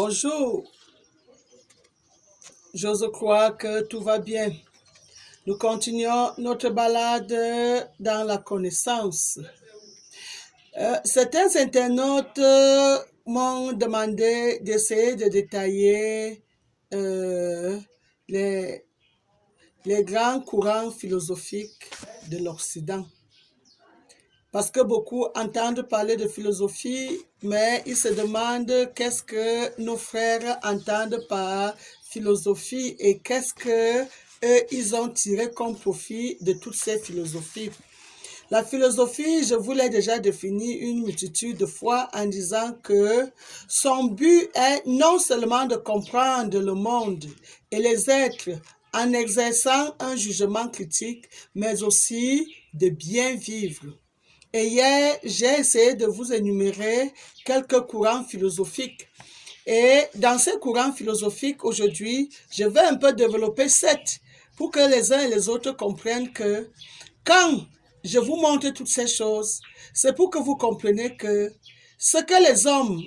Bonjour, j'ose croire que tout va bien. Nous continuons notre balade dans la connaissance. Certains internautes m'ont demandé d'essayer de détailler euh, les, les grands courants philosophiques de l'Occident. Parce que beaucoup entendent parler de philosophie, mais ils se demandent qu'est-ce que nos frères entendent par philosophie et qu'est-ce que ils ont tiré comme profit de toutes ces philosophies. La philosophie, je vous l'ai déjà définie une multitude de fois en disant que son but est non seulement de comprendre le monde et les êtres en exerçant un jugement critique, mais aussi de bien vivre. Et hier, j'ai essayé de vous énumérer quelques courants philosophiques. Et dans ces courants philosophiques, aujourd'hui, je vais un peu développer 7 pour que les uns et les autres comprennent que quand je vous montre toutes ces choses, c'est pour que vous compreniez que ce que les hommes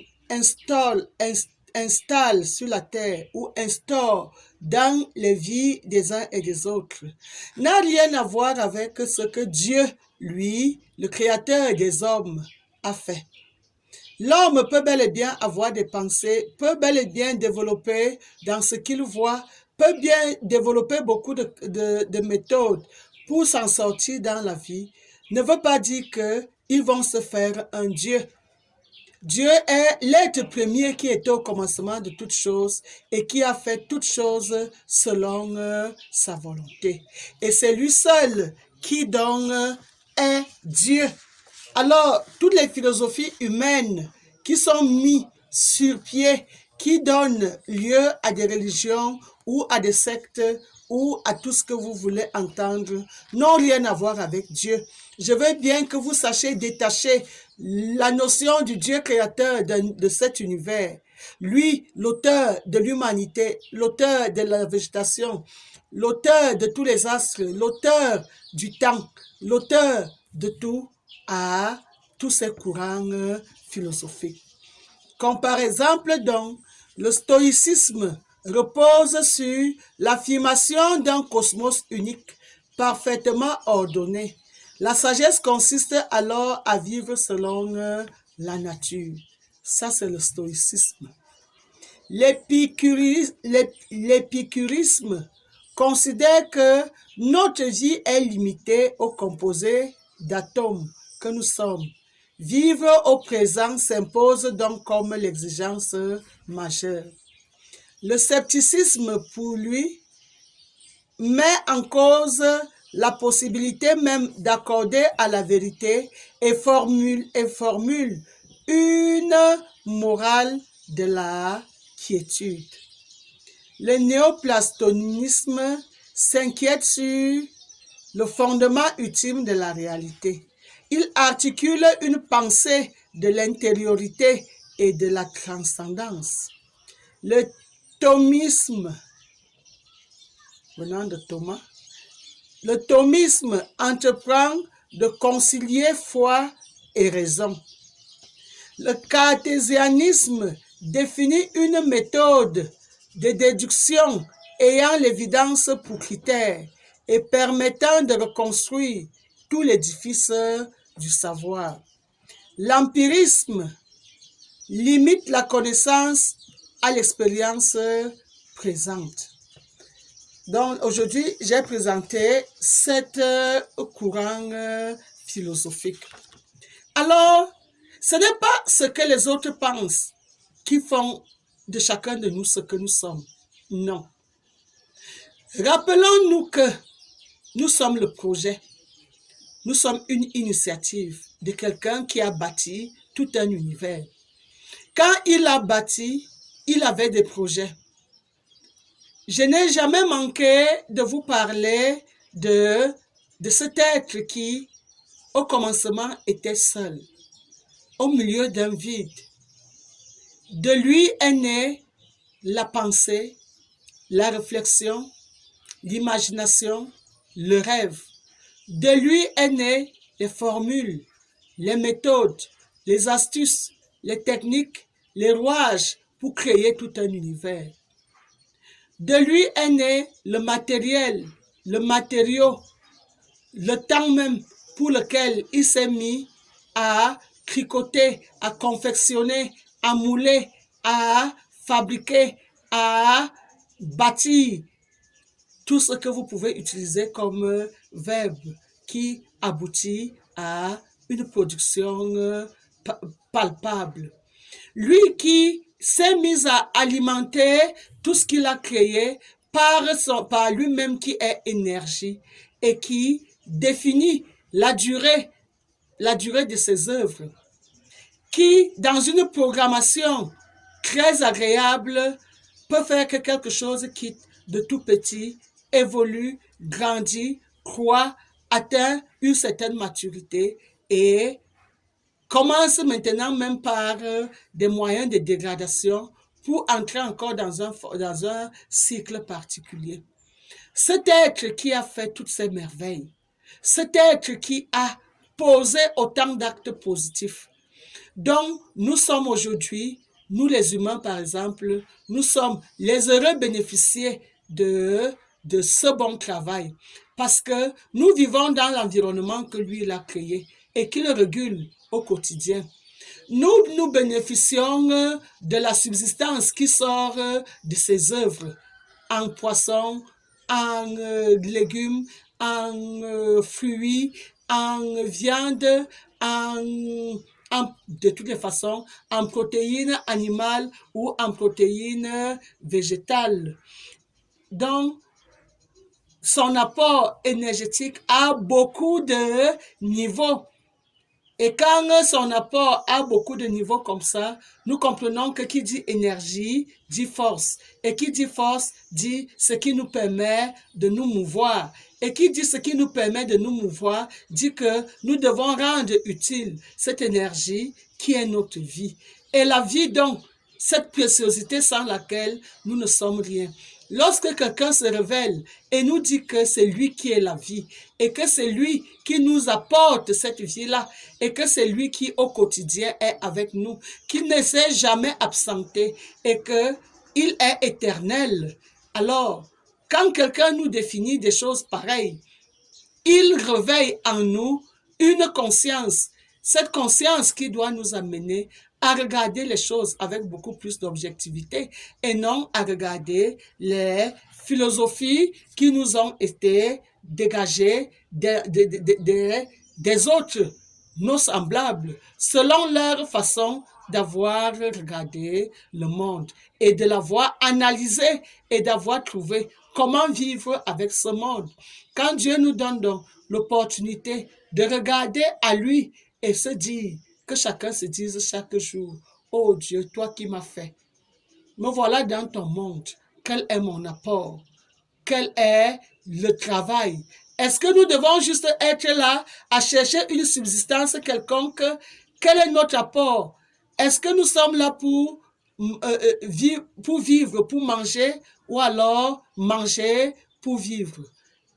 installent sur la terre ou instaurent dans les vies des uns et des autres n'a rien à voir avec ce que Dieu, lui, le créateur des hommes, a fait. L'homme peut bel et bien avoir des pensées, peut bel et bien développer dans ce qu'il voit, peut bien développer beaucoup de méthodes pour s'en sortir dans la vie, ne veut pas dire qu'ils vont se faire un Dieu. Dieu est l'être premier qui était au commencement de toutes choses et qui a fait toutes choses selon sa volonté. Et c'est lui seul qui donc est Dieu. Alors, toutes les philosophies humaines qui sont mises sur pied, qui donnent lieu à des religions ou à des sectes ou à tout ce que vous voulez entendre, n'ont rien à voir avec Dieu. Je veux bien que vous sachiez détacher la notion du Dieu créateur de cet univers. Lui, l'auteur de l'humanité, l'auteur de la végétation, l'auteur de tous les astres, l'auteur du temps, l'auteur de tout, à tous ces courants philosophiques. Comme par exemple, donc, le stoïcisme repose sur l'affirmation d'un cosmos unique, parfaitement ordonné. La sagesse consiste alors à vivre selon la nature. Ça, c'est le stoïcisme. L'épicurisme considère que notre vie est limitée au composé d'atomes que nous sommes. Vivre au présent s'impose donc comme l'exigence majeure. Le scepticisme, pour lui, met en cause la possibilité même d'accorder à la vérité et formule une morale de la quiétude. Le néoplatonisme s'inquiète sur le fondement ultime de la réalité. Il articule une pensée de l'intériorité et de la transcendance. Le thomisme, venant de Thomas, le thomisme entreprend de concilier foi et raison. Le cartésianisme définit une méthode de déduction ayant l'évidence pour critère et permettant de reconstruire tout l'édifice du savoir. L'empirisme limite la connaissance à l'expérience présente. Donc aujourd'hui, j'ai présenté 7 courants philosophiques. Alors, ce n'est pas ce que les autres pensent qui font de chacun de nous ce que nous sommes. Non. Rappelons-nous que nous sommes le projet. Nous sommes une initiative de quelqu'un qui a bâti tout un univers. Quand il a bâti, il avait des projets. Je n'ai jamais manqué de vous parler de cet être qui, au commencement, était seul, au milieu d'un vide. De lui est née la pensée, la réflexion, l'imagination, le rêve. De lui est née les formules, les méthodes, les astuces, les techniques, les rouages pour créer tout un univers. De lui est né le matériel, le matériau, le temps même pour lequel il s'est mis à tricoter, à confectionner, à mouler, à fabriquer, à bâtir tout ce que vous pouvez utiliser comme verbe qui aboutit à une production palpable. Lui qui s'est mis à alimenter tout ce qu'il a créé par lui-même qui est énergie et qui définit la durée de ses œuvres, qui, dans une programmation très agréable, peut faire que quelque chose qui, de tout petit, évolue, grandit, croît, atteint une certaine maturité et commence maintenant même par des moyens de dégradation pour entrer encore dans un cycle particulier. Cet être qui a fait toutes ces merveilles, cet être qui a posé autant d'actes positifs, dont nous sommes aujourd'hui, nous les humains par exemple, nous sommes les heureux bénéficiaires de ce bon travail, parce que nous vivons dans l'environnement que lui il a créé et qu'il régule au quotidien. Nous bénéficions de la subsistance qui sort de ses œuvres, en poisson, en légumes, en fruits, en viande, de toutes les façons, en protéines animales ou en protéines végétales. Donc, son apport énergétique a beaucoup de niveaux. Et quand son apport a beaucoup de niveaux comme ça, nous comprenons que qui dit énergie dit force. Et qui dit force dit ce qui nous permet de nous mouvoir. Et qui dit ce qui nous permet de nous mouvoir dit que nous devons rendre utile cette énergie qui est notre vie. Et la vie donc, cette préciosité sans laquelle nous ne sommes rien. Lorsque quelqu'un se révèle et nous dit que c'est lui qui est la vie et que c'est lui qui nous apporte cette vie-là et que c'est lui qui au quotidien est avec nous, qui ne s'est jamais absenté et qu'il est éternel, alors quand quelqu'un nous définit des choses pareilles, il réveille en nous une conscience, cette conscience qui doit nous amener à regarder les choses avec beaucoup plus d'objectivité et non à regarder les philosophies qui nous ont été dégagées des autres, nos semblables, selon leur façon d'avoir regardé le monde et de l'avoir analysé et d'avoir trouvé comment vivre avec ce monde. Quand Dieu nous donne donc l'opportunité de regarder à lui et se dire, que chacun se dise chaque jour, oh Dieu, toi qui m'as fait, me voilà dans ton monde, quel est mon apport? Quel est le travail? Est-ce que nous devons juste être là à chercher une subsistance quelconque? Quel est notre apport? Est-ce que nous sommes là pour vivre, pour manger, ou alors manger pour vivre?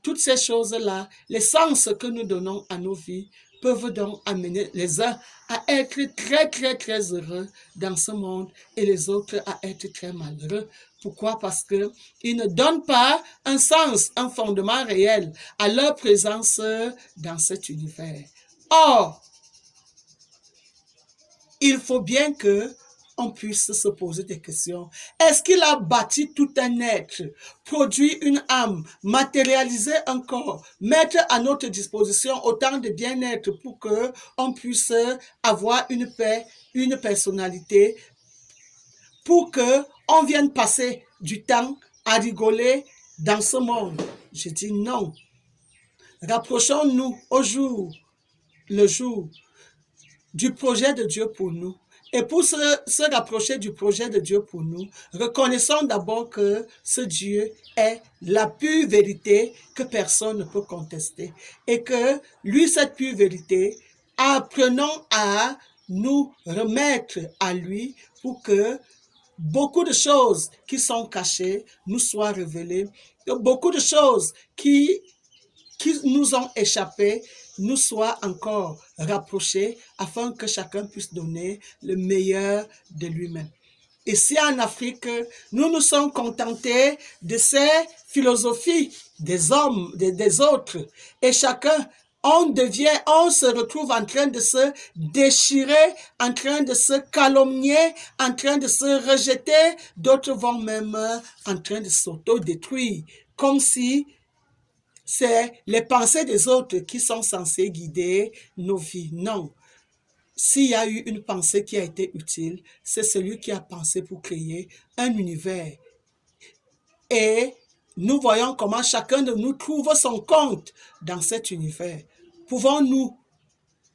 Toutes ces choses-là, les sens que nous donnons à nos vies, peuvent donc amener les uns à être très, très, très heureux dans ce monde et les autres à être très malheureux. Pourquoi? Parce qu'ils ne donnent pas un sens, un fondement réel à leur présence dans cet univers. Or, il faut bien que on puisse se poser des questions. Est-ce qu'il a bâti tout un être, produit une âme, matérialisé un corps, mettre à notre disposition autant de bien-être pour que on puisse avoir une paix, une personnalité, pour que on vienne passer du temps à rigoler dans ce monde? Je dis non. Rapprochons-nous le jour du projet de Dieu pour nous. Et pour se rapprocher du projet de Dieu pour nous, reconnaissons d'abord que ce Dieu est la pure vérité que personne ne peut contester. Et que lui, cette pure vérité, apprenons à nous remettre à lui pour que beaucoup de choses qui sont cachées nous soient révélées, que beaucoup de choses qui nous ont échappé nous soient encore rapprochés afin que chacun puisse donner le meilleur de lui-même. Ici en Afrique, nous nous sommes contentés de ces philosophies des hommes, des autres. Et chacun, on se retrouve en train de se déchirer, en train de se calomnier, en train de se rejeter. D'autres vont même en train de s'auto-détruire, comme si c'est les pensées des autres qui sont censées guider nos vies. Non. S'il y a eu une pensée qui a été utile, c'est celui qui a pensé pour créer un univers. Et nous voyons comment chacun de nous trouve son compte dans cet univers. Pouvons-nous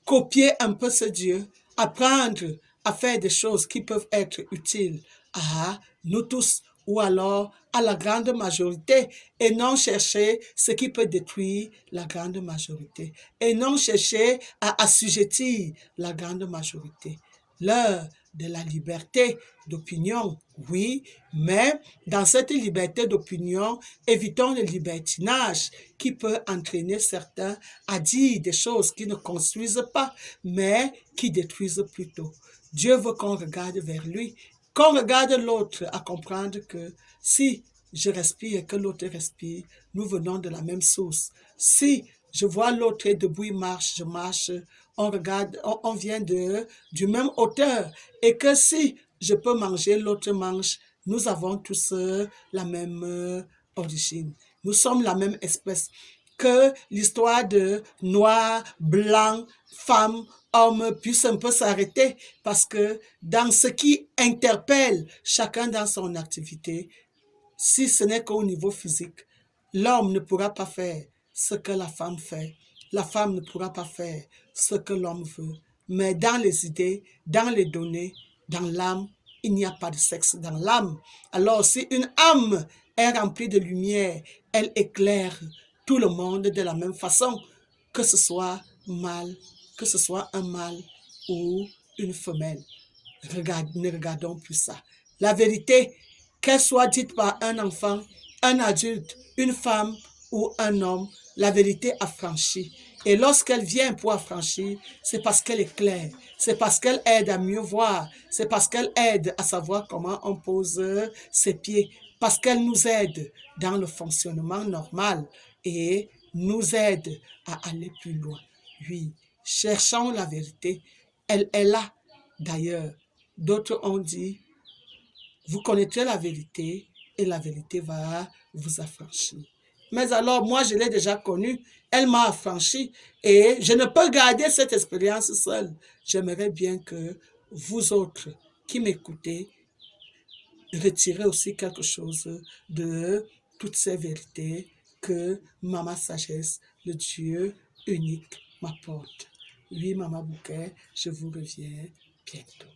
copier un peu ce Dieu, apprendre à faire des choses qui peuvent être utiles à nous tous ou alors à la grande majorité et non chercher ce qui peut détruire la grande majorité et non chercher à assujettir la grande majorité. L'heure de la liberté d'opinion, oui, mais dans cette liberté d'opinion, évitons le libertinage qui peut entraîner certains à dire des choses qui ne construisent pas, mais qui détruisent plutôt. Dieu veut qu'on regarde vers lui, qu'on regarde l'autre à comprendre que si je respire et que l'autre respire, nous venons de la même source. Si je vois l'autre debout, il marche, je marche, on regarde, on vient du même hauteur. Et que si je peux manger, l'autre mange, nous avons tous la même origine. Nous sommes la même espèce. Que l'histoire de noir, blanc, femme, homme puisse un peu s'arrêter parce que dans ce qui interpelle chacun dans son activité, si ce n'est qu'au niveau physique, l'homme ne pourra pas faire ce que la femme fait. La femme ne pourra pas faire ce que l'homme veut. Mais dans les idées, dans les données, dans l'âme, il n'y a pas de sexe dans l'âme. Alors si une âme est remplie de lumière, elle éclaire tout le monde de la même façon, que ce soit mâle, que ce soit un mâle ou une femelle. Ne regardons plus ça. La vérité, qu'elle soit dite par un enfant, un adulte, une femme ou un homme, la vérité affranchit. Et lorsqu'elle vient pour affranchir, c'est parce qu'elle est claire, c'est parce qu'elle aide à mieux voir, c'est parce qu'elle aide à savoir comment on pose ses pieds, parce qu'elle nous aide dans le fonctionnement normal et nous aide à aller plus loin. Oui, cherchons la vérité. Elle est là, d'ailleurs. D'autres ont dit, vous connaîtrez la vérité et la vérité va vous affranchir. Mais alors, moi, je l'ai déjà connue, elle m'a affranchi et je ne peux garder cette expérience seule. J'aimerais bien que vous autres qui m'écoutez, retirez aussi quelque chose de toutes ces vérités que Maman Sagesse, le Dieu unique, m'apporte. Oui, Maman Bouquet, je vous reviens bientôt.